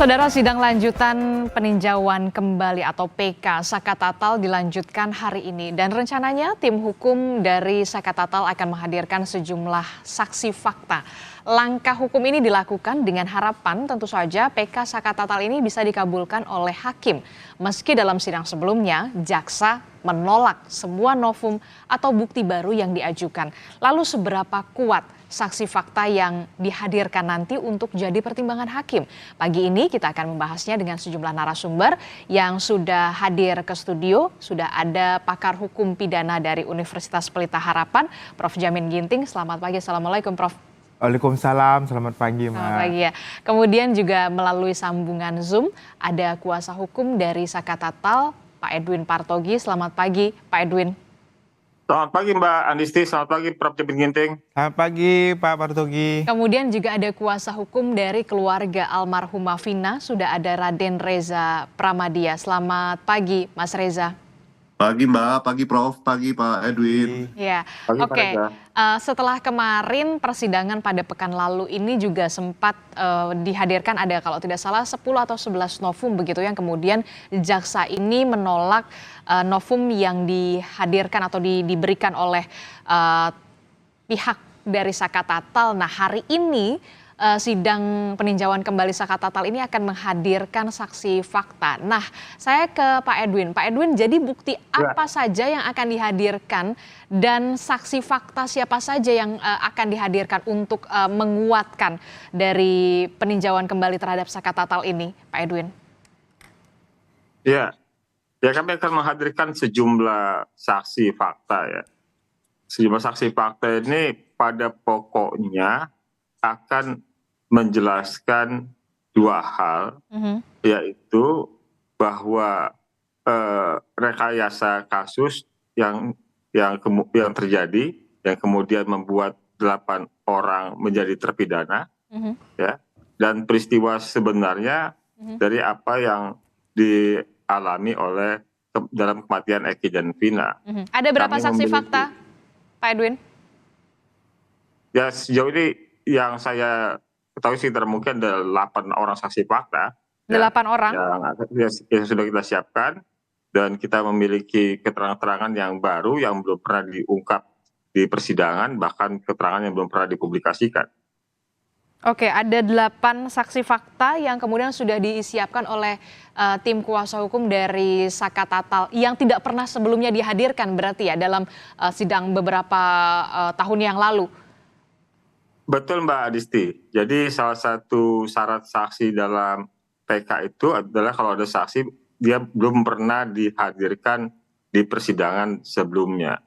Saudara, sidang lanjutan peninjauan kembali atau PK Saka Tatal dilanjutkan hari ini dan rencananya tim hukum dari Saka Tatal akan menghadirkan sejumlah saksi fakta. Langkah hukum ini dilakukan dengan harapan tentu saja PK Saka Tatal ini bisa dikabulkan oleh hakim. Meski dalam sidang sebelumnya jaksa menolak semua novum atau bukti baru yang diajukan. Lalu seberapa kuat saksi fakta yang dihadirkan nanti untuk jadi pertimbangan hakim? Pagi ini kita akan membahasnya dengan sejumlah narasumber yang sudah hadir ke studio. Sudah ada pakar hukum pidana dari Universitas Pelita Harapan, Prof. Jamin Ginting. Selamat pagi, Assalamualaikum Prof. Waalaikumsalam, selamat pagi Mbak. Selamat pagi ya. Kemudian juga melalui sambungan Zoom ada kuasa hukum dari Saka Tatal, Pak Edwin Partogi. Selamat pagi Pak Edwin. Selamat pagi Mbak Andisti, selamat pagi Prof. Jamin Ginting. Selamat pagi Pak Partogi. Kemudian juga ada kuasa hukum dari keluarga almarhumah Vina, sudah ada Raden Reza Pramadia. Selamat pagi Mas Reza. Pagi Mbak, pagi Prof, pagi Pak Edwin. Ya, Pagi, Pak oke. Reza. Setelah kemarin persidangan pada pekan lalu ini juga sempat dihadirkan ada kalau tidak salah 10 atau 11 novum begitu yang kemudian jaksa ini menolak novum yang dihadirkan atau diberikan oleh pihak dari Saka Tatal. Nah, hari ini sidang peninjauan kembali Saka Tatal ini akan menghadirkan saksi fakta. Nah, saya ke Pak Edwin. Pak Edwin, jadi bukti apa saja yang akan dihadirkan dan saksi fakta siapa saja yang akan dihadirkan untuk menguatkan dari peninjauan kembali terhadap Saka Tatal ini, Pak Edwin? Ya, kami akan menghadirkan sejumlah saksi fakta ya. Sejumlah saksi fakta ini pada pokoknya akan menjelaskan dua hal, yaitu bahwa rekayasa kasus yang terjadi, yang kemudian membuat 8 orang menjadi terpidana, ya, dan peristiwa sebenarnya dari apa yang dialami oleh dalam kematian Eki dan Vina. Ada berapa Kami saksi memiliki- fakta, Pak Edwin? Ya, sejauh ini yang saya ketahui sekitar mungkin ada 8 orang saksi fakta. 8 orang? Yang sudah kita siapkan, dan kita memiliki keterangan-keterangan yang baru yang belum pernah diungkap di persidangan, bahkan keterangan yang belum pernah dipublikasikan. Oke, ada 8 saksi fakta yang kemudian sudah disiapkan oleh tim kuasa hukum dari Saka Tatal yang tidak pernah sebelumnya dihadirkan berarti ya dalam sidang beberapa tahun yang lalu. Betul Mbak Adisti. Jadi salah satu syarat saksi dalam PK itu adalah kalau ada saksi dia belum pernah dihadirkan di persidangan sebelumnya.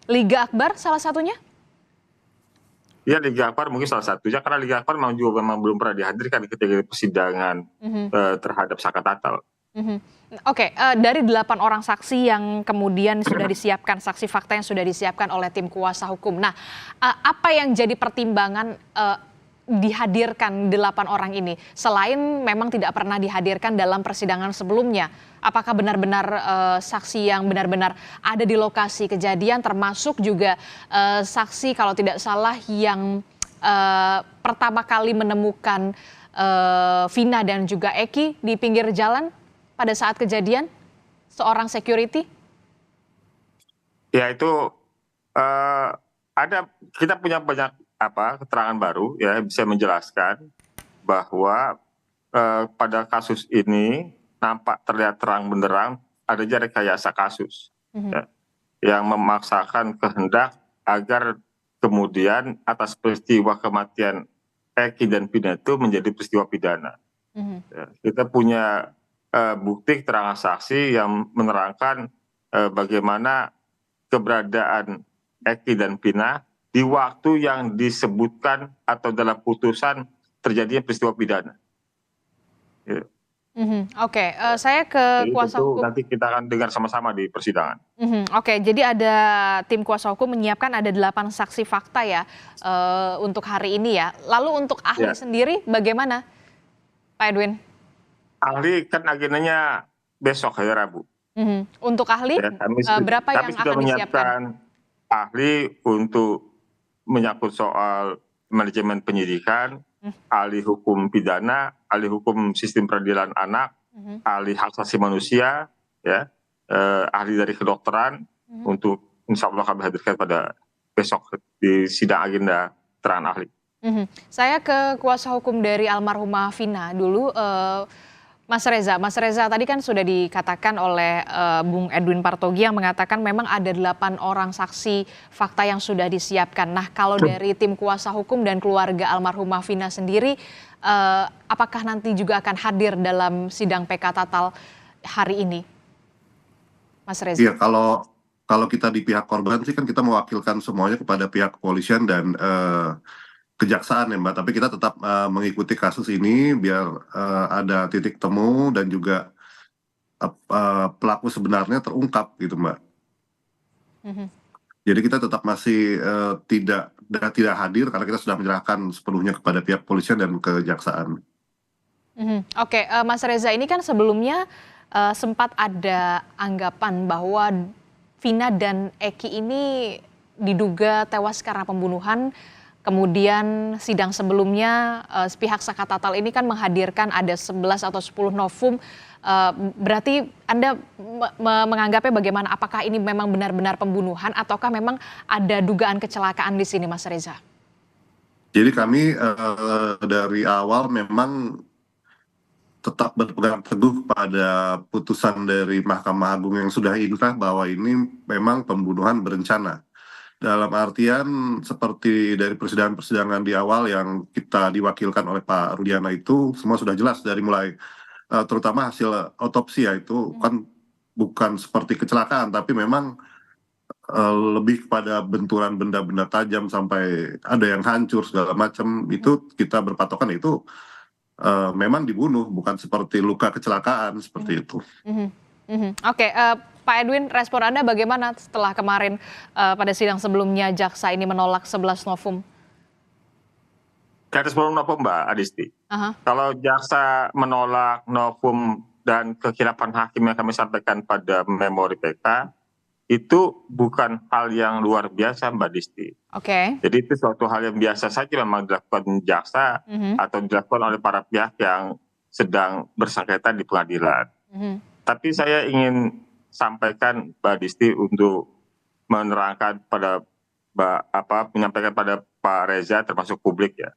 Liga Akbar salah satunya? Ya, Liga Akbar mungkin salah satunya, karena Liga Akbar memang belum pernah dihadirkan ketika persidangan terhadap Saka Tatal. Oke, dari 8 orang saksi yang kemudian sudah disiapkan, saksi fakta yang sudah disiapkan oleh tim kuasa hukum. Nah, apa yang jadi pertimbangan dihadirkan 8 orang ini? Selain memang tidak pernah dihadirkan dalam persidangan sebelumnya, apakah benar-benar saksi yang benar-benar ada di lokasi kejadian, termasuk juga saksi kalau tidak salah yang pertama kali menemukan Vina dan juga Eki di pinggir jalan pada saat kejadian, seorang security? Ya, itu kita punya banyak keterangan baru ya, bisa menjelaskan bahwa pada kasus ini nampak terlihat terang benderang adanya rekayasa kasus ya, yang memaksakan kehendak agar kemudian atas peristiwa kematian Eki dan Vina itu menjadi peristiwa pidana. Ya, kita punya bukti keterangan saksi yang menerangkan bagaimana keberadaan Eki dan Vina di waktu yang disebutkan atau dalam putusan terjadinya peristiwa pidana. Ya. Oke, saya ke Jadi kuasa tentu hukum. nanti kita akan dengar sama-sama di persidangan. Oke, jadi ada tim kuasa hukum menyiapkan ada 8 saksi fakta ya untuk hari ini ya. Lalu untuk ahli sendiri bagaimana, Pak Edwin? Ahli kan agendanya besok hari Rabu. Untuk ahli Ya, berapa yang kami sudah akan disiapkan? menyiapkan ahli untuk menyangkut soal manajemen penyidikan, ahli hukum pidana, ahli hukum sistem peradilan anak, ahli hak asasi manusia, ya, ahli dari kedokteran, untuk insya Allah kami hadirkan pada besok di sidang agenda keterangan ahli. Saya ke kuasa hukum dari almarhumah Vina dulu, Mas Reza. Mas Reza, tadi kan sudah dikatakan oleh Bung Edwin Partogi yang mengatakan memang ada 8 orang saksi fakta yang sudah disiapkan. Nah, kalau dari tim kuasa hukum dan keluarga almarhumah Vina sendiri, apakah nanti juga akan hadir dalam sidang PK Tatal hari ini, Mas Reza? Iya, kalau kita di pihak korban sih kan kita mewakilkan semuanya kepada pihak kepolisian dan kejaksaan ya Mbak, tapi kita tetap mengikuti kasus ini biar ada titik temu dan juga pelaku sebenarnya terungkap gitu Mbak. Jadi kita tetap masih tidak hadir karena kita sudah menyerahkan sepenuhnya kepada pihak kepolisian dan kejaksaan. Oke, Mas Reza, ini kan sebelumnya sempat ada anggapan bahwa Vina dan Eki ini diduga tewas karena pembunuhan. Kemudian sidang sebelumnya pihak Saka Tatal ini kan menghadirkan ada 11 atau 10 novum. Berarti Anda menganggapnya bagaimana? Apakah ini memang benar-benar pembunuhan ataukah memang ada dugaan kecelakaan di sini, Mas Reza? Jadi kami dari awal memang tetap berpegang teguh pada putusan dari Mahkamah Agung yang sudah inkrah bahwa ini memang pembunuhan berencana. Dalam artian seperti dari persidangan-persidangan di awal yang kita diwakilkan oleh Pak Rudiana itu semua sudah jelas dari mulai terutama hasil otopsi ya itu kan bukan seperti kecelakaan tapi memang lebih kepada benturan benda-benda tajam sampai ada yang hancur segala macam itu kita berpatokan itu memang dibunuh bukan seperti luka kecelakaan seperti itu. Oke, Pak Edwin, respon Anda bagaimana setelah kemarin pada sidang sebelumnya jaksa ini menolak 11 novum? Ada 10 novum Mbak Adisti. Kalau jaksa menolak novum dan kekhilafan hakim yang kami sampaikan pada memori PK, itu bukan hal yang luar biasa Mbak Disti. Oke. Jadi itu suatu hal yang biasa saja memang dilakukan jaksa atau dilakukan oleh para pihak yang sedang bersengketa di pengadilan. Tapi saya ingin sampaikan Mbak Disti untuk menerangkan pada menyampaikan pada Pak Reza termasuk publik ya,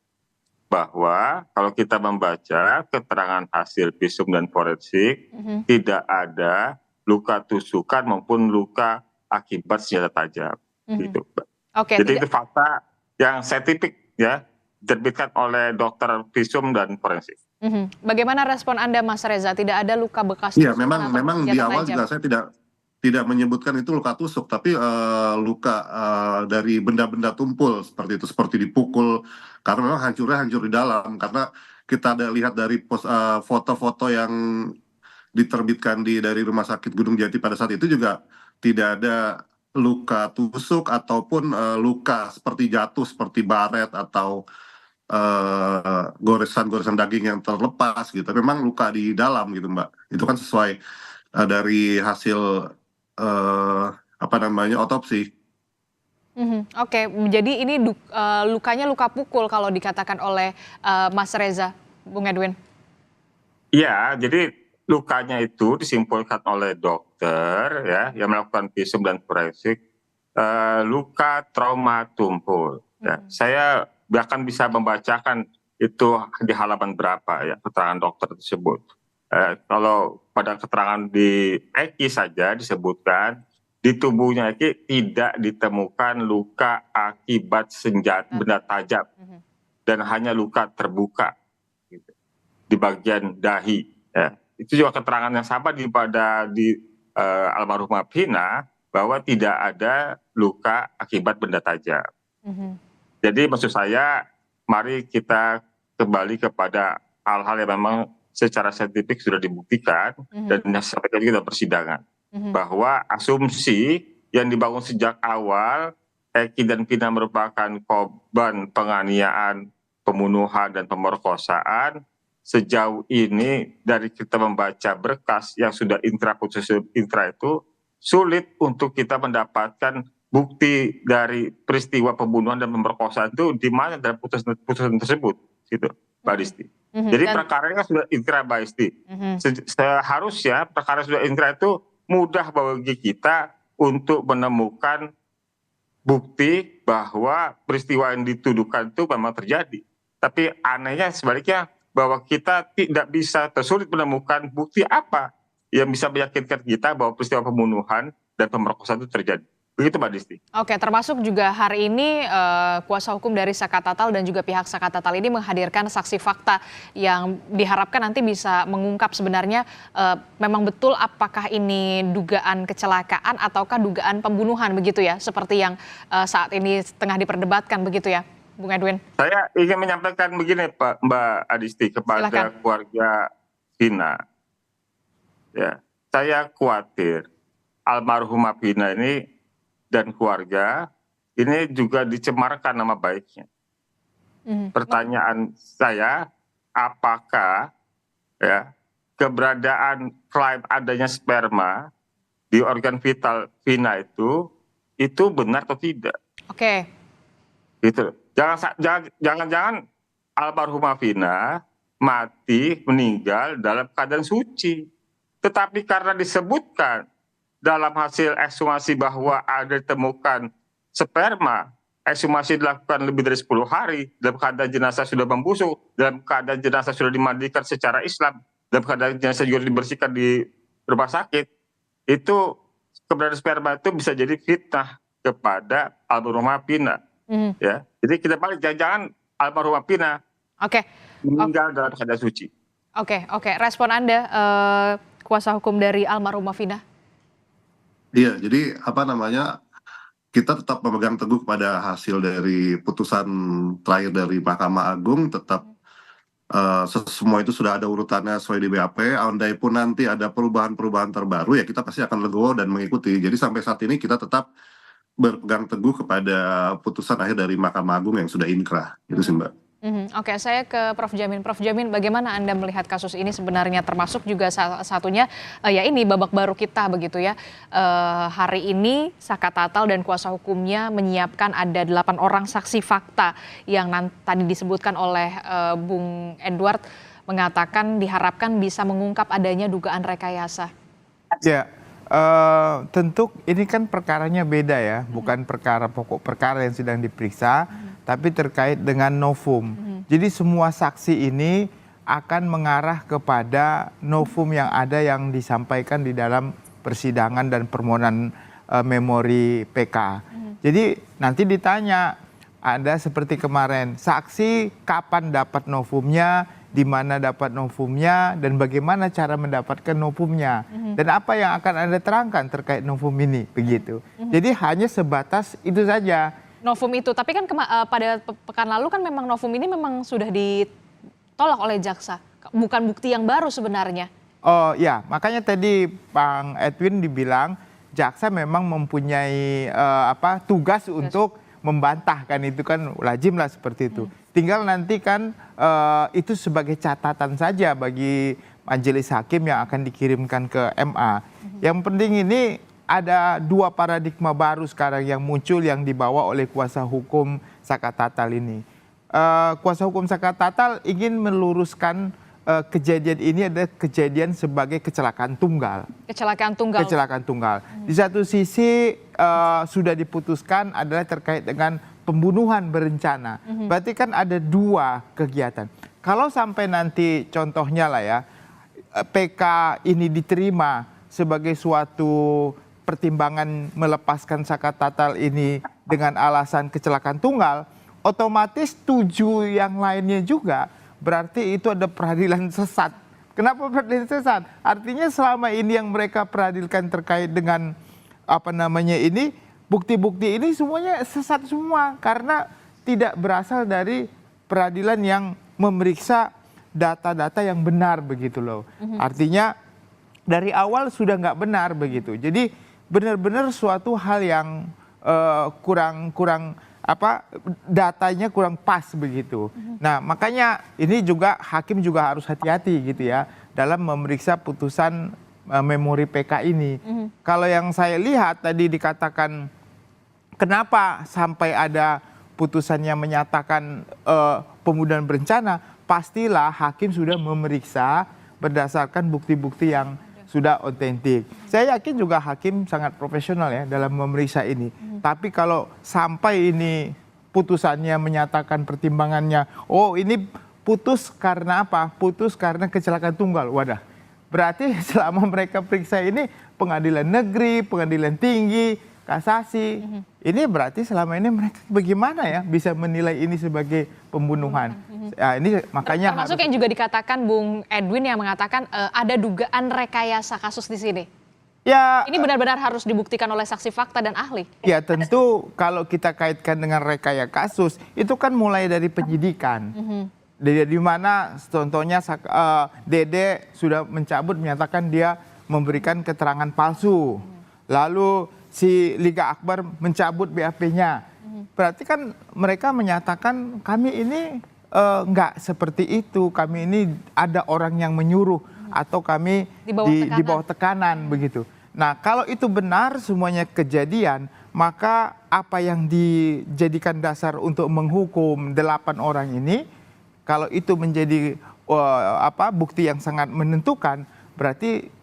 bahwa kalau kita membaca keterangan hasil visum dan forensik tidak ada luka tusukan maupun luka akibat senjata tajam. Gitu. Oke. Jadi itu fakta yang saintifik ya diterbitkan oleh dokter visum dan forensik. Bagaimana respon Anda, Mas Reza? Tidak ada luka bekas Iya, tusukan atau memang di senjata awal tajam? juga saya tidak menyebutkan itu luka tusuk, tapi luka dari benda-benda tumpul seperti itu, seperti dipukul, karena memang hancur di dalam. Karena kita ada lihat dari foto-foto yang diterbitkan dari Rumah Sakit Gunung Jati pada saat itu juga tidak ada luka tusuk ataupun luka seperti jatuh, seperti baret atau goresan-goresan daging yang terlepas gitu. Memang luka di dalam gitu Mbak. Itu kan sesuai dari hasil otopsi. Oke, jadi ini lukanya luka pukul kalau dikatakan oleh Mas Reza, Bung Edwin. Iya, jadi lukanya itu disimpulkan oleh dokter ya yang melakukan visum dan forensik luka trauma tumpul. Ya. Saya bahkan bisa membacakan itu di halaman berapa ya keterangan dokter tersebut. Kalau pada keterangan di Eki saja disebutkan di tubuhnya Eki tidak ditemukan luka akibat senjata benda tajam dan hanya luka terbuka gitu, di bagian dahi. Ya. Itu juga keterangan yang sama di almarhumah Vina bahwa tidak ada luka akibat benda tajam. Jadi maksud saya, mari kita kembali kepada hal-hal yang memang secara saintifik sudah dibuktikan dan disampaikan juga dalam persidangan. Bahwa asumsi yang dibangun sejak awal, Eki dan Vina merupakan korban penganiayaan, pembunuhan, dan pemerkosaan, sejauh ini dari kita membaca berkas yang sudah inkrah itu, sulit untuk kita mendapatkan bukti dari peristiwa pembunuhan dan pemerkosaan itu di mana dalam putusan tersebut, gitu, Mbak Disti. Jadi Dan perkaranya sudah inkrah Mbak Isti. Seharusnya perkara sudah inkrah itu mudah bagi kita untuk menemukan bukti bahwa peristiwa yang dituduhkan itu memang terjadi. Tapi anehnya sebaliknya bahwa kita tidak bisa, tersulit menemukan bukti apa yang bisa meyakinkan kita bahwa peristiwa pembunuhan dan pemerkosaan itu terjadi. Begitu Mbak Disti. Oke, termasuk juga hari ini kuasa hukum dari Saka Tatal dan juga pihak Saka Tatal ini menghadirkan saksi fakta yang diharapkan nanti bisa mengungkap sebenarnya memang betul apakah ini dugaan kecelakaan ataukah dugaan pembunuhan begitu ya, seperti yang saat ini tengah diperdebatkan begitu ya, Bung Edwin. Saya ingin menyampaikan begini Mbak Adisti kepada Silakan. keluarga Vina. Ya, saya khawatir almarhumah Vina ini dan keluarga ini juga dicemarkan nama baiknya. Pertanyaan saya, apakah ya keberadaan klaim adanya sperma di organ vital Vina itu benar atau tidak? Oke. Gitu. Jangan-jangan almarhumah Vina mati meninggal dalam keadaan suci, tetapi karena disebutkan dalam hasil ekshumasi bahwa ada ditemukan sperma, ekshumasi dilakukan lebih dari 10 hari, dalam keadaan jenazah sudah membusuk, dalam keadaan jenazah sudah dimandikan secara Islam, dalam keadaan jenazah juga dibersihkan di rumah sakit, itu keberadaan sperma itu bisa jadi fitnah kepada almarhumah Vina. Ya, jadi kita balik, jangan almarhumah Vina meninggal dalam keadaan suci. Oke, respon Anda kuasa hukum dari almarhumah Vina? Iya, jadi kita tetap memegang teguh pada hasil dari putusan terakhir dari Mahkamah Agung, tetap semua itu sudah ada urutannya sesuai di BAP. Andai pun nanti ada perubahan-perubahan terbaru, ya kita pasti akan legowo dan mengikuti. Jadi sampai saat ini kita tetap berpegang teguh kepada putusan akhir dari Mahkamah Agung yang sudah inkrah. Itu sih Mbak. Oke, saya ke Prof. Jamin. Prof. Jamin, bagaimana Anda melihat kasus ini sebenarnya, termasuk juga salah satunya ya ini babak baru kita begitu ya. Hari ini Saka Tatal dan kuasa hukumnya menyiapkan ada 8 orang saksi fakta yang tadi disebutkan oleh Bung Edward, mengatakan diharapkan bisa mengungkap adanya dugaan rekayasa. Ya, tentu ini kan perkaranya beda ya, bukan perkara pokok perkara yang sedang diperiksa, tapi terkait dengan novum. Jadi semua saksi ini akan mengarah kepada novum yang ada yang disampaikan di dalam persidangan dan permohonan memori PK. Jadi nanti ditanya, ada seperti kemarin, saksi kapan dapat novumnya, di mana dapat novumnya, dan bagaimana cara mendapatkan novumnya, dan apa yang akan Anda terangkan terkait novum ini, begitu. Jadi hanya sebatas itu saja. Novum itu, tapi kan pada pekan lalu kan memang novum ini memang sudah ditolak oleh jaksa, bukan bukti yang baru sebenarnya. Oh ya, makanya tadi Bang Edwin dibilang jaksa memang mempunyai tugas untuk membantahkan, itu kan lazim lah seperti itu. Tinggal nanti kan itu sebagai catatan saja bagi majelis hakim yang akan dikirimkan ke MA. Yang penting ini ada 2 paradigma baru sekarang yang muncul yang dibawa oleh kuasa hukum Saka Tatal ini. Kuasa hukum Saka Tatal ingin meluruskan kejadian ini ada kejadian sebagai kecelakaan tunggal. Kecelakaan tunggal. Di satu sisi sudah diputuskan adalah terkait dengan pembunuhan berencana. Berarti kan ada 2 kegiatan. Kalau sampai nanti contohnya lah ya, PK ini diterima sebagai suatu pertimbangan melepaskan Saka Tatal ini dengan alasan kecelakaan tunggal, otomatis 7 yang lainnya juga berarti itu ada peradilan sesat. Kenapa peradilan sesat? Artinya selama ini yang mereka peradilkan terkait dengan ini, bukti-bukti ini semuanya sesat semua karena tidak berasal dari peradilan yang memeriksa data-data yang benar begitu loh. Artinya dari awal sudah nggak benar begitu. Jadi benar-benar suatu hal yang datanya kurang pas begitu. Nah, makanya ini juga hakim juga harus hati-hati gitu ya dalam memeriksa putusan memori PK ini. Kalau yang saya lihat tadi dikatakan kenapa sampai ada putusannya menyatakan pembunuhan berencana, pastilah hakim sudah memeriksa berdasarkan bukti-bukti yang sudah otentik. Saya yakin juga hakim sangat profesional ya dalam memeriksa ini. Tapi kalau sampai ini putusannya menyatakan pertimbangannya, oh ini putus karena apa? Putus karena kecelakaan tunggal. Wadah. Berarti selama mereka periksa ini pengadilan negeri, pengadilan tinggi, kasasi. Ini berarti selama ini mereka bagaimana ya bisa menilai ini sebagai pembunuhan? Ya, ini makanya termasuk yang juga dikatakan Bung Edwin yang mengatakan ada dugaan rekayasa kasus di sini. ya Ini benar-benar harus dibuktikan oleh saksi fakta dan ahli. ya tentu kalau kita kaitkan dengan rekayasa kasus itu kan mulai dari penyidikan. Di mana contohnya Dede sudah mencabut menyatakan dia memberikan keterangan palsu. Lalu si Liga Akbar mencabut BAP-nya. Berarti kan mereka menyatakan kami ini enggak seperti itu. Kami ini ada orang yang menyuruh atau kami di bawah tekanan begitu. Nah, kalau itu benar semuanya kejadian, maka apa yang dijadikan dasar untuk menghukum 8 orang ini, kalau itu menjadi bukti yang sangat menentukan, berarti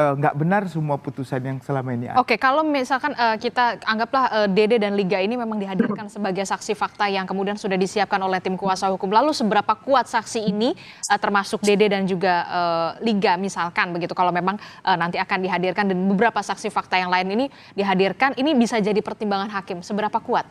nggak benar semua putusan yang selama ini ada. Oke, kalau misalkan kita anggaplah Dede dan Liga ini memang dihadirkan sebagai saksi fakta yang kemudian sudah disiapkan oleh tim kuasa hukum. Lalu seberapa kuat saksi ini termasuk Dede dan juga Liga misalkan begitu, kalau memang nanti akan dihadirkan dan beberapa saksi fakta yang lain ini dihadirkan, ini bisa jadi pertimbangan hakim. Seberapa kuat?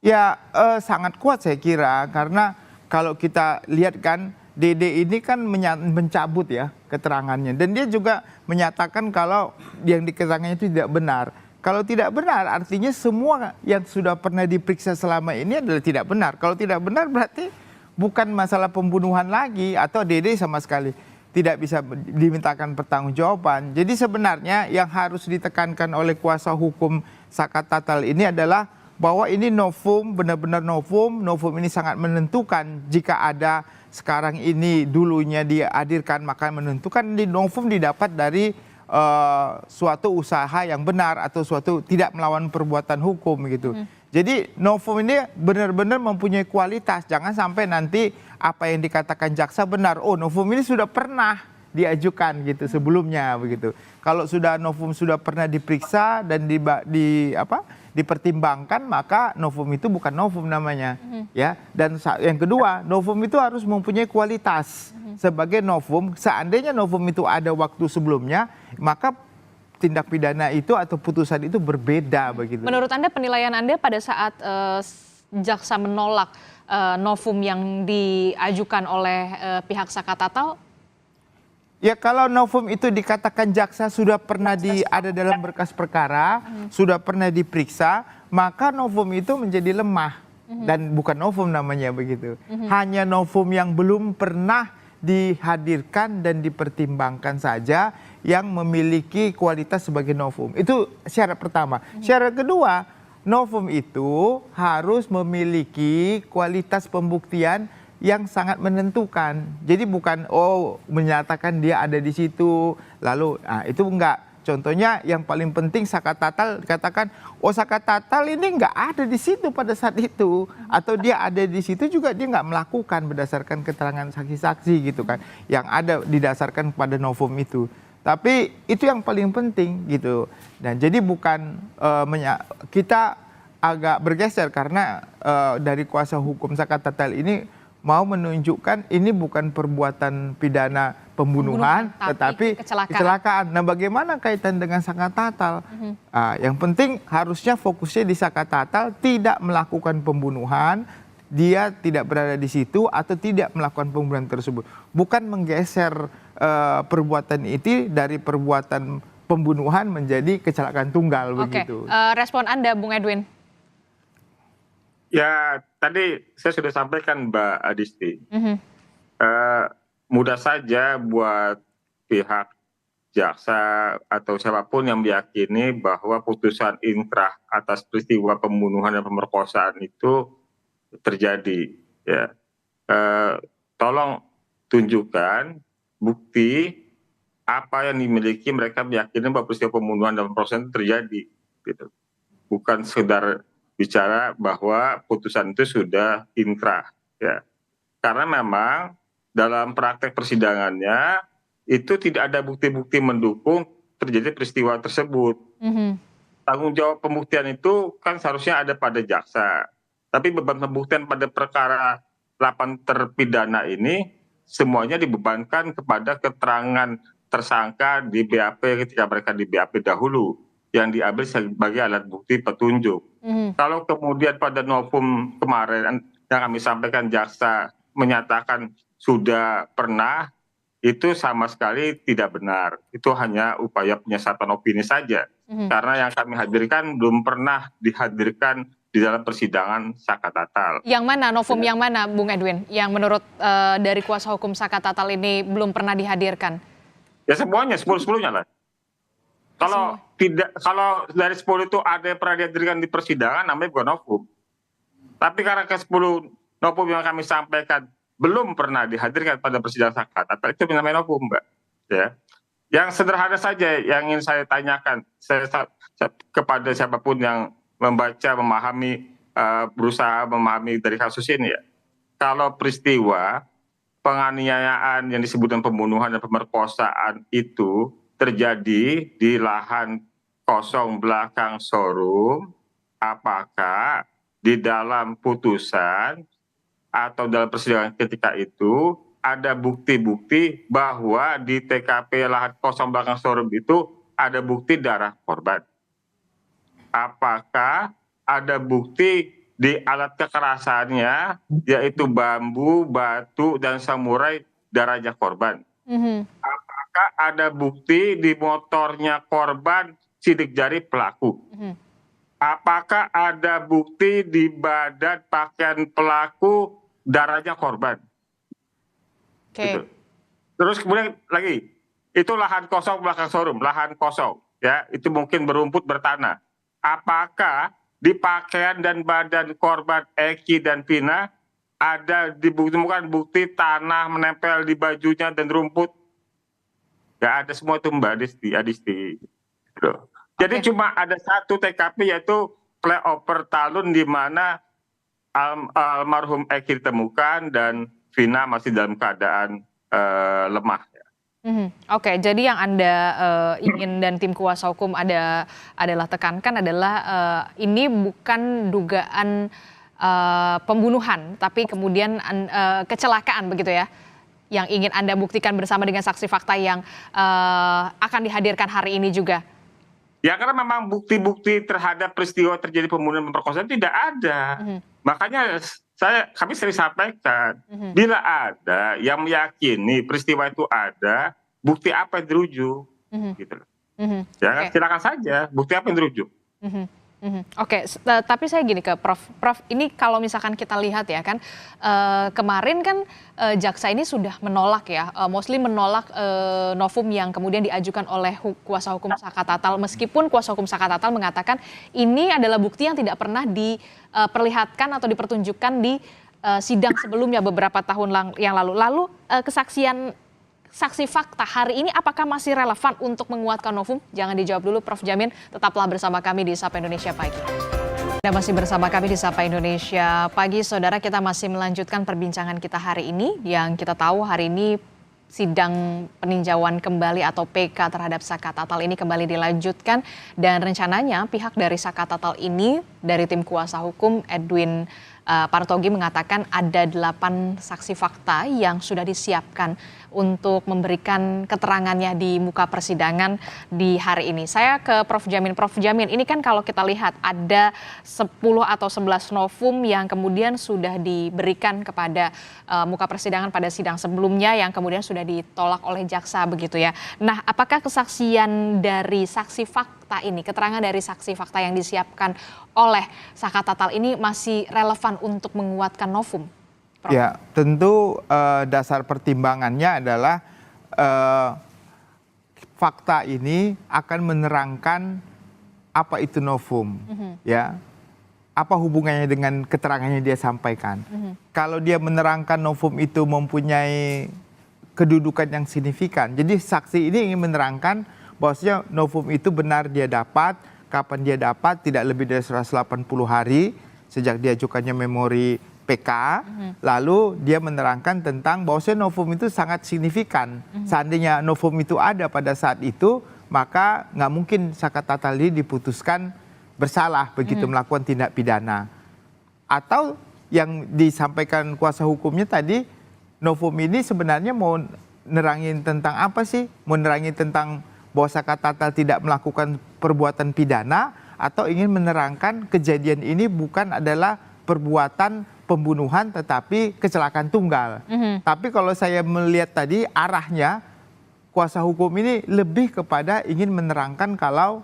Ya sangat kuat saya kira, karena kalau kita lihat kan Dede ini kan mencabut ya keterangannya, dan dia juga menyatakan kalau yang diketerangannya itu tidak benar. Kalau tidak benar artinya semua yang sudah pernah diperiksa selama ini adalah tidak benar. Kalau tidak benar berarti bukan masalah pembunuhan lagi, atau Dede sama sekali tidak bisa dimintakan pertanggungjawaban. Jadi sebenarnya yang harus ditekankan oleh kuasa hukum Sakat Tatal ini adalah bahwa ini novum, benar-benar novum ini sangat menentukan. Jika ada sekarang ini dulunya dihadirkan, maka menentukan di novum didapat dari suatu usaha yang benar atau suatu tidak melawan perbuatan hukum gitu. Jadi novum ini benar-benar mempunyai kualitas. Jangan sampai nanti apa yang dikatakan jaksa benar. Oh, novum ini sudah pernah diajukan gitu sebelumnya begitu. Kalau sudah novum sudah pernah diperiksa dan dipertimbangkan, maka novum itu bukan novum namanya, ya. Dan yang kedua, novum itu harus mempunyai kualitas sebagai novum. Seandainya novum itu ada waktu sebelumnya, maka tindak pidana itu atau putusan itu berbeda begitu. Menurut Anda, penilaian Anda pada saat jaksa menolak novum yang diajukan oleh pihak Sakat Tatal? Ya, kalau novum itu dikatakan jaksa sudah pernah ada dalam berkas perkara, sudah pernah diperiksa, maka novum itu menjadi lemah dan bukan novum namanya begitu. Hanya novum yang belum pernah dihadirkan dan dipertimbangkan saja yang memiliki kualitas sebagai novum. Itu syarat pertama. Syarat kedua, novum itu harus memiliki kualitas pembuktian yang sangat menentukan. Jadi bukan menyatakan dia ada di situ lalu itu enggak. Contohnya yang paling penting Sakat Tatal dikatakan Sakat Tatal ini enggak ada di situ pada saat itu, atau dia ada di situ juga dia enggak melakukan berdasarkan keterangan saksi-saksi gitu kan yang ada didasarkan pada novum itu. Tapi itu yang paling penting gitu. Dan jadi bukan kita agak bergeser karena dari kuasa hukum Sakat Tatal ini mau menunjukkan ini bukan perbuatan pidana pembunuhan tetapi kecelakaan. Nah, bagaimana kaitan dengan Sakat Tatal? Yang penting harusnya fokusnya di Sakat Tatal tidak melakukan pembunuhan, dia tidak berada di situ atau tidak melakukan pembunuhan tersebut. Bukan menggeser perbuatan itu dari perbuatan pembunuhan menjadi kecelakaan tunggal begitu. Respon Anda, Bung Edwin? Ya, tadi saya sudah sampaikan Mbak Adisti. Mudah saja buat pihak jaksa atau siapapun yang meyakini bahwa putusan inkrah atas peristiwa pembunuhan dan pemerkosaan itu terjadi. Ya, tolong tunjukkan bukti apa yang dimiliki mereka meyakini bahwa peristiwa pembunuhan dan pemerkosaan itu terjadi. Gitu. Bukan sekedar bicara bahwa putusan itu sudah inkrah, ya. Karena memang dalam praktek persidangannya itu tidak ada bukti-bukti mendukung terjadi peristiwa tersebut. Tanggung jawab pembuktian itu kan seharusnya ada pada jaksa. Tapi beban pembuktian pada perkara 8 terpidana ini semuanya dibebankan kepada keterangan tersangka di BAP ketika mereka di BAP dahulu yang diambil sebagai alat bukti petunjuk. Kalau kemudian pada novum kemarin yang kami sampaikan jaksa menyatakan sudah pernah, itu sama sekali tidak benar. Itu hanya upaya penyesatan opini saja. Karena yang kami hadirkan belum pernah dihadirkan di dalam persidangan Saka Tatal. Yang mana, novum yang mana, Bung Edwin? Yang menurut dari kuasa hukum Saka Tatal ini belum pernah dihadirkan? Ya semuanya, 10-10-nya lah. Kalau dari 10 itu ada yang pernah dihadirkan di persidangan, namanya bukan novum. Tapi karena ke 10 novum yang kami sampaikan belum pernah dihadirkan pada persidangan Saka Tatal, itu namanya novum, Mbak. Ya. Yang sederhana saja yang ingin saya tanyakan kepada siapapun yang membaca, memahami, berusaha memahami dari kasus ini ya. Kalau peristiwa penganiayaan yang disebut dengan pembunuhan dan pemerkosaan itu terjadi di lahan kosong belakang showroom, apakah di dalam putusan atau dalam persidangan ketika itu ada bukti-bukti bahwa di TKP lahan kosong belakang showroom itu ada bukti darah korban? Apakah ada bukti di alat kekerasannya, yaitu bambu, batu, dan samurai darahnya korban? Apakah ada bukti di motornya korban sidik jari pelaku? Apakah ada bukti di badan pakaian pelaku darahnya korban? Gitu. Terus kemudian lagi, itu lahan kosong belakang showroom, lahan kosong, ya, itu mungkin berumput bertanah. Apakah di pakaian dan badan korban Eki dan Vina ada ditemukan bukti tanah menempel di bajunya dan rumput? Gak ada semua itu, Mbak Adisti. Gitu. Jadi cuma ada satu TKP, yaitu flyover Talun, di mana almarhum Eki ditemukan dan Vina masih dalam keadaan lemah. Oke, jadi yang Anda ingin dan tim kuasa hukum adalah tekankan adalah ini bukan dugaan pembunuhan, tapi kemudian kecelakaan begitu ya, yang ingin Anda buktikan bersama dengan saksi fakta yang akan dihadirkan hari ini juga. Ya karena memang bukti-bukti terhadap peristiwa terjadi pembunuhan dan pemerkosaan tidak ada. Makanya kami sering sampaikan, bila ada yang meyakini peristiwa itu ada, bukti apa yang dirujuk, gitu. Ya, silakan saja, bukti apa yang dirujuk. Oke, tapi saya gini ke Prof. Prof, ini kalau misalkan kita lihat ya kan, kemarin kan jaksa ini sudah menolak ya, mostly menolak novum yang kemudian diajukan oleh kuasa hukum Saka Tatal, meskipun kuasa hukum Saka Tatal mengatakan ini adalah bukti yang tidak pernah diperlihatkan atau dipertunjukkan di sidang sebelumnya beberapa tahun yang lalu. Lalu kesaksian saksi fakta hari ini apakah masih relevan untuk menguatkan novum? Jangan dijawab dulu, Prof. Jamin. Tetaplah bersama kami di Sapa Indonesia Pagi. Anda masih bersama kami di Sapa Indonesia Pagi. Saudara, kita masih melanjutkan perbincangan kita hari ini. Yang kita tahu hari ini sidang peninjauan kembali atau PK terhadap Saka Tatal ini kembali dilanjutkan. Dan rencananya pihak dari Saka Tatal ini, dari tim kuasa hukum Edwin Partogi mengatakan ada 8 saksi fakta yang sudah disiapkan untuk memberikan keterangannya di muka persidangan di hari ini. Saya ke Prof. Jamin. Prof. Jamin, ini kan kalau kita lihat ada 10 atau 11 novum yang kemudian sudah diberikan kepada muka persidangan pada sidang sebelumnya yang kemudian sudah ditolak oleh jaksa begitu ya. Nah, apakah kesaksian dari saksi fakta ini, keterangan dari saksi fakta yang disiapkan oleh Saka Tatal ini masih relevan untuk menguatkan novum? Prof. Ya, tentu dasar pertimbangannya adalah fakta ini akan menerangkan apa itu novum, ya, apa hubungannya dengan keterangannya dia sampaikan. Kalau dia menerangkan novum itu mempunyai kedudukan yang signifikan, jadi saksi ini ingin menerangkan bahwasanya novum itu benar dia dapat, kapan dia dapat, tidak lebih dari 180 hari sejak diajukannya memori PK, lalu dia menerangkan tentang bahwa novum itu sangat signifikan. Seandainya novum itu ada pada saat itu, maka nggak mungkin Sakata tadi diputuskan bersalah begitu melakukan tindak pidana. Atau yang disampaikan kuasa hukumnya tadi, novum ini sebenarnya mau nerangin tentang apa sih? Mau nerangin tentang bahwa Sakata tidak melakukan perbuatan pidana, atau ingin menerangkan kejadian ini bukan adalah perbuatan pembunuhan tetapi kecelakaan tunggal. Tapi kalau saya melihat tadi arahnya, kuasa hukum ini lebih kepada ingin menerangkan kalau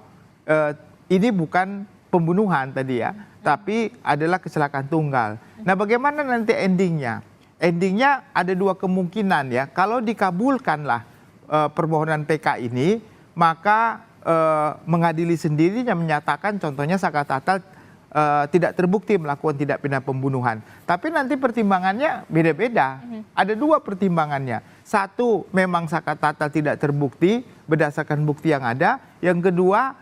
ini bukan pembunuhan tadi ya, tapi adalah kecelakaan tunggal. Nah, bagaimana nanti endingnya? Endingnya ada dua kemungkinan ya. Kalau dikabulkanlah permohonan PK ini, maka mengadili sendirinya menyatakan contohnya Sakata tidak terbukti melakukan tindak pidana pembunuhan. Tapi nanti pertimbangannya beda-beda. Ada dua pertimbangannya. Satu, memang Sakata tidak terbukti berdasarkan bukti yang ada. Yang kedua,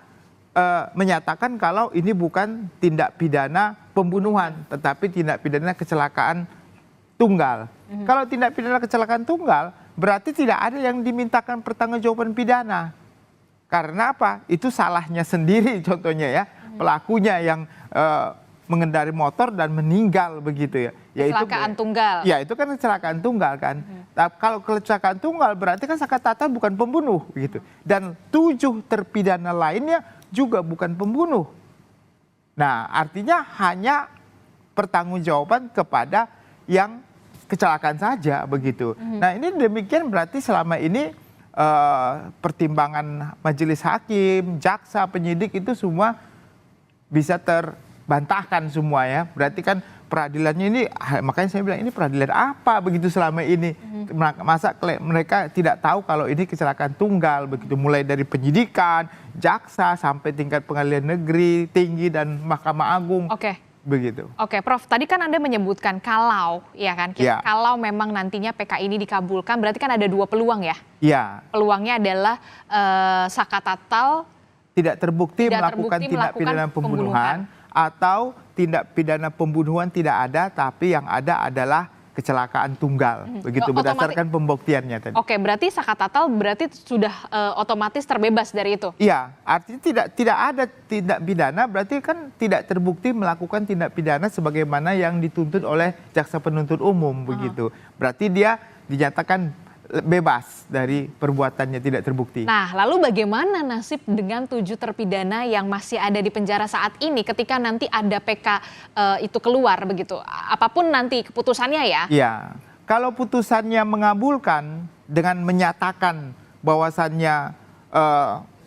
menyatakan kalau ini bukan tindak pidana pembunuhan, tetapi tindak pidana kecelakaan tunggal. Kalau tindak pidana kecelakaan tunggal, berarti tidak ada yang dimintakan pertanggungjawaban pidana. Karena apa? Itu salahnya sendiri contohnya ya. Pelakunya yang mengendari motor dan meninggal begitu ya. Kecelakaan tunggal. Ya, itu kan kecelakaan tunggal kan. Tapi kalau kecelakaan tunggal berarti kan Sakata bukan pembunuh gitu. Dan 7 terpidana lainnya juga bukan pembunuh. Nah, artinya hanya pertanggungjawaban kepada yang kecelakaan saja begitu. Nah, ini demikian berarti selama ini pertimbangan majelis hakim, jaksa, penyidik itu semua bisa terbantahkan semua ya. Berarti kan peradilannya ini, makanya saya bilang ini peradilan apa begitu selama ini. Masa mereka tidak tahu kalau ini kecelakaan tunggal begitu. Mulai dari penyidikan, jaksa, sampai tingkat pengadilan negeri, tinggi, dan Mahkamah Agung. Begitu. Oke, Prof. Tadi kan Anda menyebutkan kalau, ya kan, kalau memang nantinya PK ini dikabulkan, berarti kan ada 2 peluang ya? Iya. Peluangnya adalah Sakata tidak terbukti melakukan tindak pidana pembunuhan, atau tindak pidana pembunuhan tidak ada, tapi yang ada adalah kecelakaan tunggal, begitu berdasarkan pembuktiannya tadi. Oke, berarti Sakata berarti sudah otomatis terbebas dari itu? Iya, artinya tidak ada tindak pidana, berarti kan tidak terbukti melakukan tindak pidana sebagaimana yang dituntut oleh jaksa penuntut umum begitu. Berarti dia dinyatakan bebas dari perbuatannya tidak terbukti. Nah, lalu bagaimana nasib dengan 7 terpidana yang masih ada di penjara saat ini ketika nanti ada PK itu keluar begitu? Apapun nanti keputusannya ya? Iya, kalau putusannya mengabulkan dengan menyatakan bahwasannya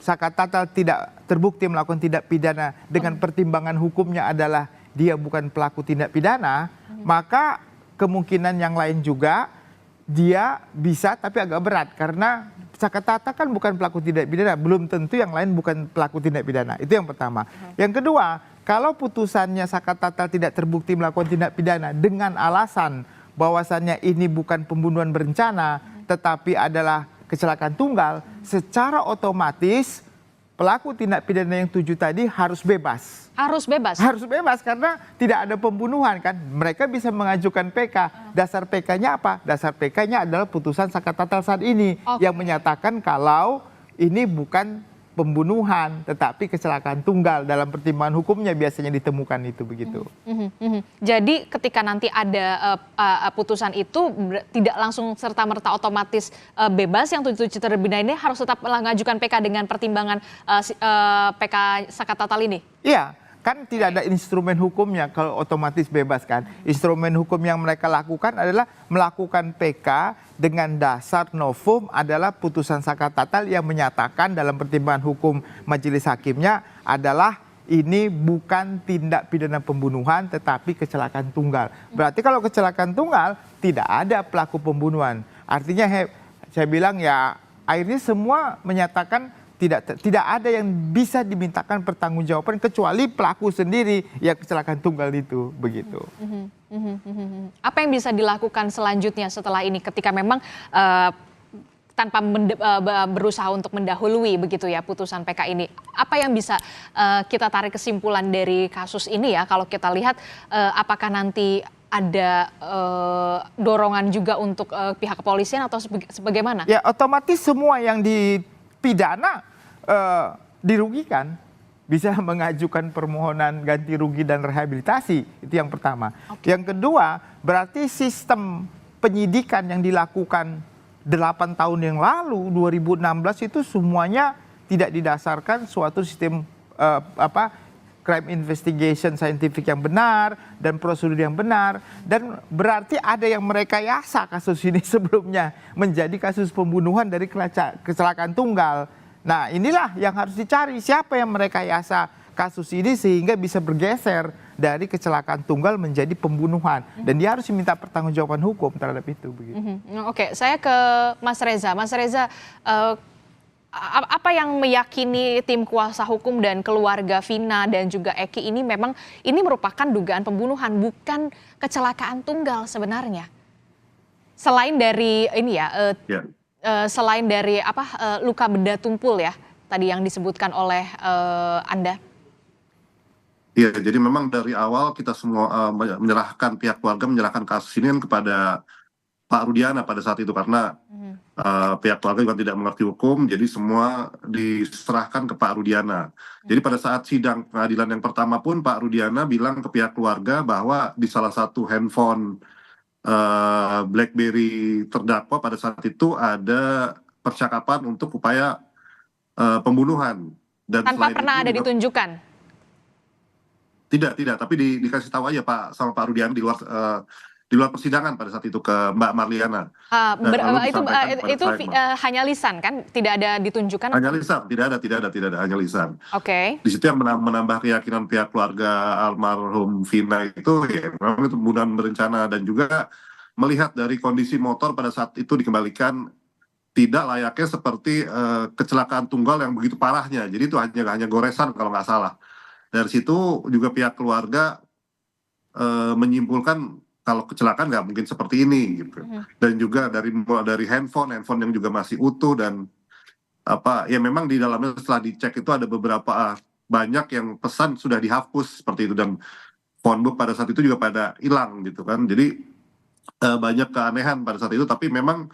Sakata tidak terbukti melakukan tindak pidana dengan pertimbangan hukumnya adalah dia bukan pelaku tindak pidana, maka kemungkinan yang lain juga dia bisa, tapi agak berat karena Sakata kan bukan pelaku tindak pidana, belum tentu yang lain bukan pelaku tindak pidana. Itu yang pertama. Yang kedua, kalau putusannya Sakata tidak terbukti melakukan tindak pidana dengan alasan bahwasannya ini bukan pembunuhan berencana, tetapi adalah kecelakaan tunggal, secara otomatis pelaku tindak pidana yang 7 tadi harus bebas. Harus bebas? Harus bebas karena tidak ada pembunuhan kan. Mereka bisa mengajukan PK. Dasar PK-nya apa? Dasar PK-nya adalah putusan Sakata saat ini yang menyatakan kalau ini bukan pembunuhan tetapi kecelakaan tunggal. Dalam pertimbangan hukumnya biasanya ditemukan itu begitu. Jadi ketika nanti ada putusan itu tidak langsung serta-merta otomatis bebas, yang 7 terpidana ini harus tetap mengajukan PK dengan pertimbangan PK Sakata ini? Iya, kan tidak ada instrumen hukumnya kalau otomatis bebas kan. Instrumen hukum yang mereka lakukan adalah melakukan PK dengan dasar novum adalah putusan Sakata yang menyatakan dalam pertimbangan hukum majelis hakimnya adalah ini bukan tindak pidana pembunuhan tetapi kecelakaan tunggal. Berarti kalau kecelakaan tunggal tidak ada pelaku pembunuhan. Artinya saya bilang ya akhirnya semua menyatakan tidak ada yang bisa dimintakan pertanggungjawaban kecuali pelaku sendiri yang kecelakaan tunggal itu begitu. Apa yang bisa dilakukan selanjutnya setelah ini ketika memang tanpa berusaha untuk mendahului begitu ya putusan PK ini? Apa yang bisa kita tarik kesimpulan dari kasus ini ya kalau kita lihat apakah nanti ada dorongan juga untuk pihak kepolisian atau sebagaimana? Ya otomatis semua yang dipidana dirugikan, bisa mengajukan permohonan ganti rugi dan rehabilitasi, itu yang pertama. Yang kedua, berarti sistem penyidikan yang dilakukan 8 tahun yang lalu, 2016 itu semuanya tidak didasarkan suatu sistem crime investigation scientific yang benar dan prosedur yang benar, dan berarti ada yang merekayasa kasus ini sebelumnya menjadi kasus pembunuhan dari kecelakaan tunggal. Nah, inilah yang harus dicari, siapa yang merekayasa kasus ini sehingga bisa bergeser dari kecelakaan tunggal menjadi pembunuhan, dan dia harus diminta pertanggungjawaban hukum terhadap itu begitu. Oke, saya ke Mas Reza. Mas Reza, apa yang meyakini tim kuasa hukum dan keluarga Vina dan juga Eki ini memang ini merupakan dugaan pembunuhan, bukan kecelakaan tunggal sebenarnya? Selain dari ini ya, selain dari luka benda tumpul ya tadi yang disebutkan oleh Anda. Iya, jadi memang dari awal kita semua menyerahkan, pihak keluarga menyerahkan kasus ini kan kepada Pak Rudiana pada saat itu, karena pihak keluarga juga tidak mengerti hukum, jadi semua diserahkan ke Pak Rudiana. Jadi pada saat sidang pengadilan yang pertama pun Pak Rudiana bilang ke pihak keluarga bahwa di salah satu handphone BlackBerry terdakwa pada saat itu ada percakapan untuk upaya pembunuhan. Dan tanpa pernah ada ditunjukkan? Tidak, tapi dikasih tahu aja sama Pak Rudiana di luar persidangan pada saat itu ke Mbak Marliana. Itu hanya lisan kan, tidak ada ditunjukkan? Hanya lisan, tidak ada, hanya lisan. Oke. Di situ yang menambah keyakinan pihak keluarga almarhum Vina itu ya memang itu pembunuhan berencana, dan juga melihat dari kondisi motor pada saat itu dikembalikan tidak layaknya seperti kecelakaan tunggal yang begitu parahnya. Jadi itu hanya goresan kalau nggak salah. Dari situ juga pihak keluarga menyimpulkan kalau kecelakaan nggak mungkin seperti ini gitu. Dan juga dari handphone yang juga masih utuh, dan ya memang di dalamnya setelah dicek itu ada beberapa banyak yang pesan sudah dihapus seperti itu, dan phonebook pada saat itu juga pada hilang gitu kan. Jadi banyak keanehan pada saat itu, tapi memang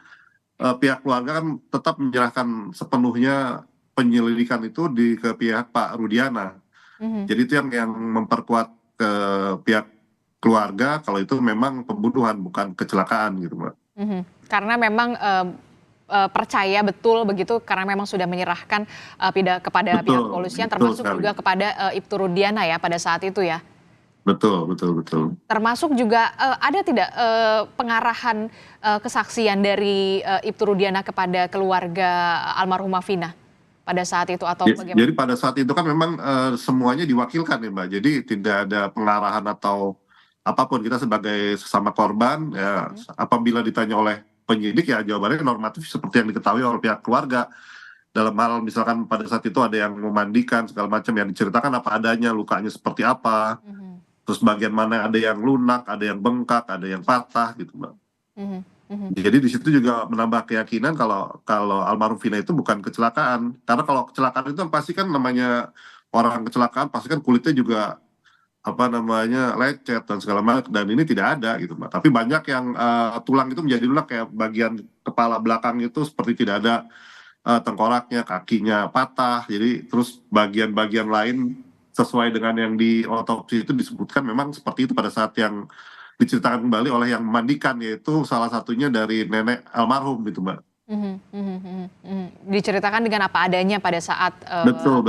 pihak keluarga kan tetap menyerahkan sepenuhnya penyelidikan itu ke pihak Pak Rudiana. Jadi itu yang memperkuat ke pihak keluarga kalau itu memang pembunuhan bukan kecelakaan gitu, Mbak. Karena memang percaya betul begitu, karena memang sudah menyerahkan kepada pihak kepolisian, termasuk sekali juga kepada Ibtu Rudiana ya pada saat itu ya. Betul. Termasuk juga ada tidak pengarahan kesaksian dari Ibtu Rudiana kepada keluarga almarhumah Vina pada saat itu atau bagaimana? Jadi pada saat itu kan memang semuanya diwakilkan ya, Mbak. Jadi tidak ada pengarahan atau apapun. Kita sebagai sesama korban ya, apabila ditanya oleh penyidik ya jawabannya normatif seperti yang diketahui oleh pihak keluarga. Dalam hal misalkan pada saat itu ada yang memandikan segala macam, yang diceritakan apa adanya, lukanya seperti apa. Terus bagian mana ada yang lunak, ada yang bengkak, ada yang patah gitu, Mbak. Jadi di situ juga menambah keyakinan kalau almarhum Vina itu bukan kecelakaan. Karena kalau kecelakaan itu pasti kan namanya orang kecelakaan pasti kan kulitnya juga lecet dan segala macam, dan ini tidak ada gitu, Mbak. Tapi banyak yang tulang itu menjadi lunak, kayak bagian kepala belakang itu seperti tidak ada tengkoraknya, kakinya patah. Jadi terus bagian-bagian lain sesuai dengan yang di otopsi itu disebutkan memang seperti itu pada saat yang diceritakan kembali oleh yang memandikan, yaitu salah satunya dari nenek almarhum gitu, Mbak. Diceritakan dengan apa adanya pada saat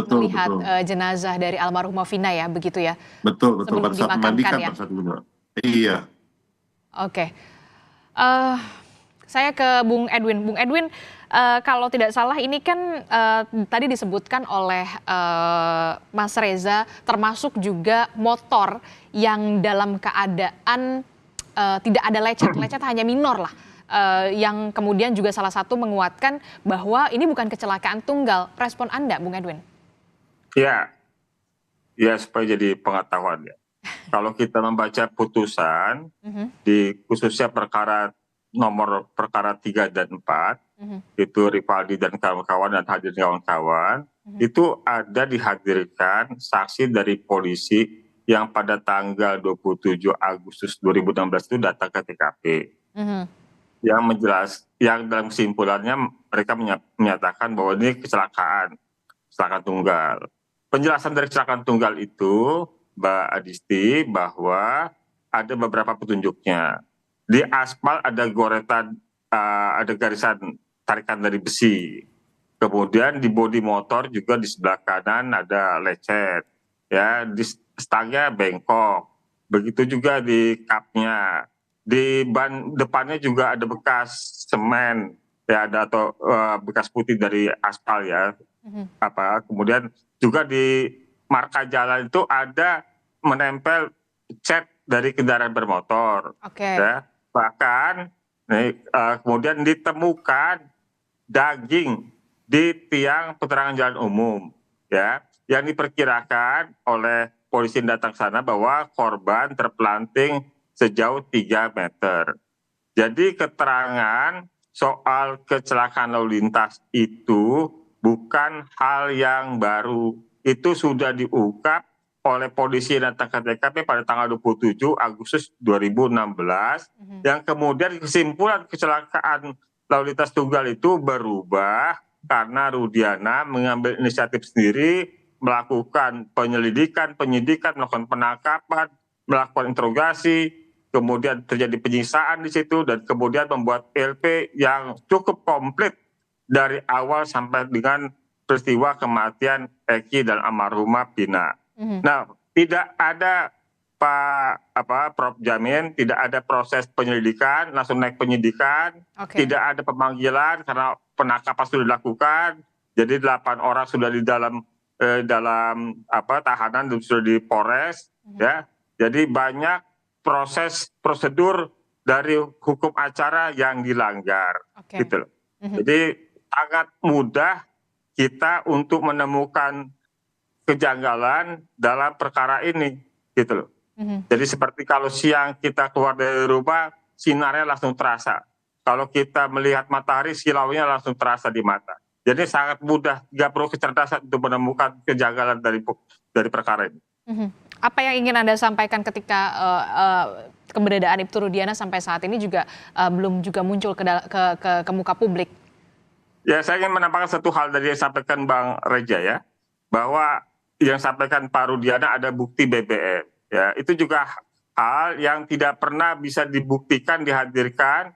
melihat jenazah dari almarhumah Vina ya, begitu ya? Betul, sebelum pada saat memandikan ya? Pada saat itu, Mbak. Iya. Oke. Saya ke Bung Edwin. Bung Edwin, kalau tidak salah ini kan tadi disebutkan oleh Mas Reza, termasuk juga motor yang dalam keadaan tidak ada lecet hanya minor lah. Yang kemudian juga salah satu menguatkan bahwa ini bukan kecelakaan tunggal. Respon Anda, Bung Edwin? Ya supaya jadi pengetahuan ya. Kalau kita membaca putusan di khususnya nomor perkara 3 dan 4, itu Rivaldi dan kawan-kawan dan hadirin kawan-kawan, itu ada dihadirkan saksi dari polisi yang pada tanggal 27 Agustus 2016 itu datang ke TKP. Yang dalam kesimpulannya mereka menyatakan bahwa ini kecelakaan tunggal. Penjelasan dari kecelakaan tunggal itu, Mbak Adisti, bahwa ada beberapa petunjuknya. Di aspal ada goretan, ada garisan tarikan dari besi. Kemudian di bodi motor juga di sebelah kanan ada lecet, ya, di stangnya bengkok. Begitu juga di kapnya. Di ban depannya juga ada bekas semen, ya, ada atau bekas putih dari aspal, ya. Kemudian juga di marka jalan itu ada menempel cat dari kendaraan bermotor. Ya. Bahkan kemudian ditemukan daging di tiang penerangan jalan umum, ya, yang diperkirakan oleh polisi yang datang sana bahwa korban terpelanting sejauh 3 meter. Jadi keterangan soal kecelakaan lalu lintas itu bukan hal yang baru. Itu sudah diungkap oleh polisi yang datang ke TKP pada tanggal 27 Agustus 2016, yang kemudian kesimpulan kecelakaan lalu lintas tunggal itu berubah karena Rudiana mengambil inisiatif sendiri, melakukan penyelidikan, penyidikan, melakukan penangkapan, melakukan interogasi, kemudian terjadi penyiksaan di situ, dan kemudian membuat LP yang cukup komplit dari awal sampai dengan peristiwa kematian Eki dan almarhumah Vina. Nah, tidak ada Prof Jamin, tidak ada proses penyelidikan, langsung naik penyidikan, tidak ada pemanggilan karena penangkapan sudah dilakukan. Jadi 8 orang sudah di dalam tahanan dan sudah di Polres, ya. Jadi banyak proses prosedur dari hukum acara yang dilanggar, gitu loh. Jadi sangat mudah kita untuk menemukan kejanggalan dalam perkara ini, gitu loh. Jadi seperti kalau siang kita keluar dari rumah, sinarnya langsung terasa. Kalau kita melihat matahari, silaunya langsung terasa di mata. Jadi sangat mudah, nggak perlu kecerdasan untuk menemukan kejanggalan dari perkara ini. Apa yang ingin Anda sampaikan ketika keberadaan Ibtu Rudiana sampai saat ini juga belum juga muncul ke muka publik? Ya, saya ingin menambahkan satu hal dari yang disampaikan Bang Reja, ya, bahwa yang disampaikan Pak Rudiana ada bukti BBM. Ya, itu juga hal yang tidak pernah bisa dibuktikan, dihadirkan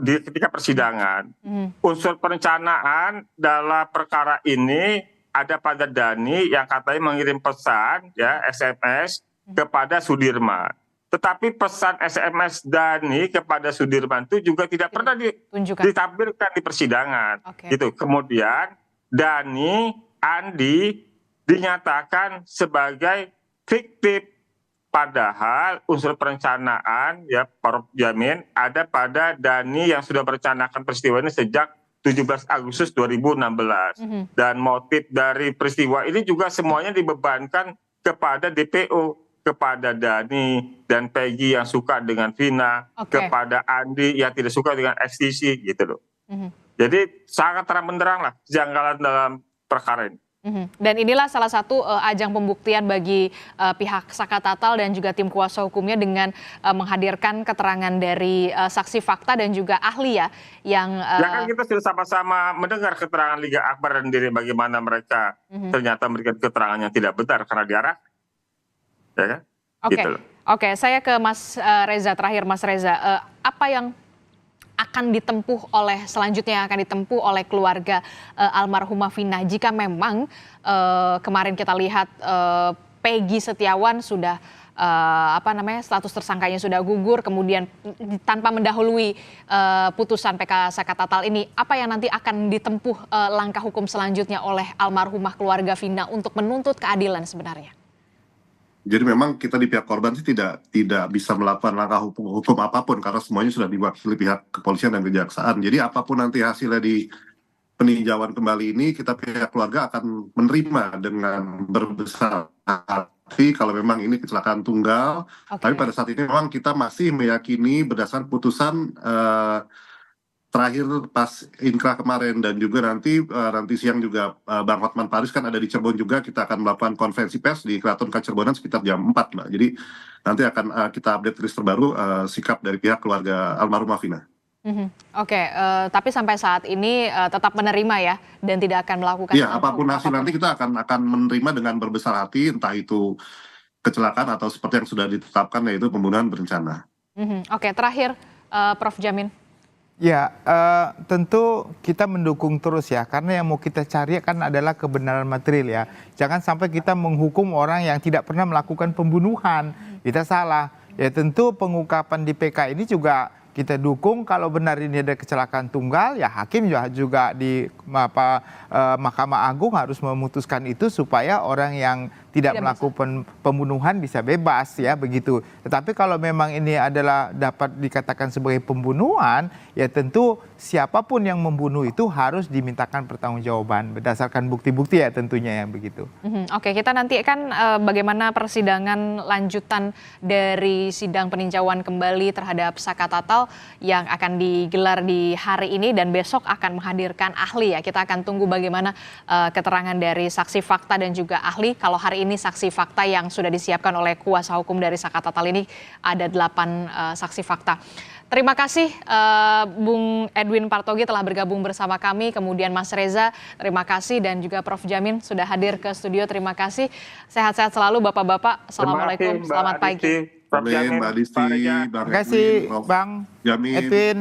ketika persidangan. Unsur perencanaan dalam perkara ini ada pada Dani yang katanya mengirim pesan, ya, SMS kepada Sudirman. Tetapi pesan SMS Dani kepada Sudirman itu juga tidak pernah ditampilkan di persidangan. Gitu. Kemudian Dani, Andi dinyatakan sebagai fiktif. Padahal unsur perencanaan, ya, Prof Jamin, ada pada Dani yang sudah merencanakan peristiwa ini sejak 17 Agustus 2016. Dan motif dari peristiwa ini juga semuanya dibebankan kepada DPO, kepada Dani dan Peggy yang suka dengan Vina, kepada Andi yang tidak suka dengan XTC, gitu loh. Jadi sangat terang benderang lah kejanggalan dalam perkara ini. Dan inilah salah satu ajang pembuktian bagi pihak Saka Tatal dan juga tim kuasa hukumnya dengan menghadirkan keterangan dari saksi fakta dan juga ahli, ya, yang ya kan kita sudah sama-sama mendengar keterangan Liga Akbar dan diri bagaimana mereka ternyata memberikan keterangan yang tidak benar karena diarah, ya kan? Oke, saya ke Mas Reza terakhir. Mas Reza, apa yang akan ditempuh selanjutnya akan ditempuh oleh keluarga almarhumah Vina jika memang kemarin kita lihat Peggy Setiawan sudah status tersangkanya sudah gugur, kemudian tanpa mendahului putusan PK Saka Tatal ini, apa yang nanti akan ditempuh langkah hukum selanjutnya oleh almarhumah keluarga Vina untuk menuntut keadilan sebenarnya? Jadi memang kita di pihak korban sih tidak bisa melakukan langkah hukum apapun karena semuanya sudah diwakili pihak kepolisian dan kejaksaan. Jadi apapun nanti hasilnya di peninjauan kembali ini, kita pihak keluarga akan menerima dengan berbesar hati kalau memang ini kecelakaan tunggal. Tapi pada saat ini memang kita masih meyakini berdasarkan putusan terakhir pas Inkrah kemarin dan juga nanti siang juga Bang Hotman Paris kan ada di Cirebon juga, kita akan melakukan konferensi pers di Keraton Kacirebonan sekitar jam 4 Mbak. Jadi nanti akan kita update rilis terbaru sikap dari pihak keluarga almarhumah Vina. Oke, tapi sampai saat ini tetap menerima ya dan tidak akan melakukan. Iya, apapun hasil nanti kita akan menerima dengan berbesar hati, entah itu kecelakaan atau seperti yang sudah ditetapkan yaitu pembunuhan berencana. Oke, terakhir Prof. Jamin. Ya, tentu kita mendukung terus ya, karena yang mau kita cari kan adalah kebenaran material ya. Jangan sampai kita menghukum orang yang tidak pernah melakukan pembunuhan, kita salah. Ya tentu pengungkapan di PK ini juga kita dukung. Kalau benar ini ada kecelakaan tunggal, ya hakim juga di Mahkamah Agung harus memutuskan itu supaya orang yang tidak melakukan pembunuhan bisa bebas ya begitu. Tetapi kalau memang ini adalah dapat dikatakan sebagai pembunuhan, ya tentu siapapun yang membunuh itu harus dimintakan pertanggungjawaban berdasarkan bukti-bukti ya tentunya yang begitu. Oke, kita nanti kan bagaimana persidangan lanjutan dari sidang peninjauan kembali terhadap Saka Tatal yang akan digelar di hari ini dan besok akan menghadirkan ahli ya. Kita akan tunggu bagaimana keterangan dari saksi fakta dan juga ahli. Kalau hari ini saksi fakta yang sudah disiapkan oleh kuasa hukum dari Saka Tatal ini ada 8 saksi fakta. Terima kasih Bung Edwin Partogi telah bergabung bersama kami, kemudian Mas Reza, terima kasih, dan juga Prof. Jamin sudah hadir ke studio, terima kasih. Sehat-sehat selalu Bapak-Bapak, Assalamualaikum, selamat pagi. Prof. Jamin, Mbak Adisti, Pak Reza. Terima kasih Bang Jamin. Edwin.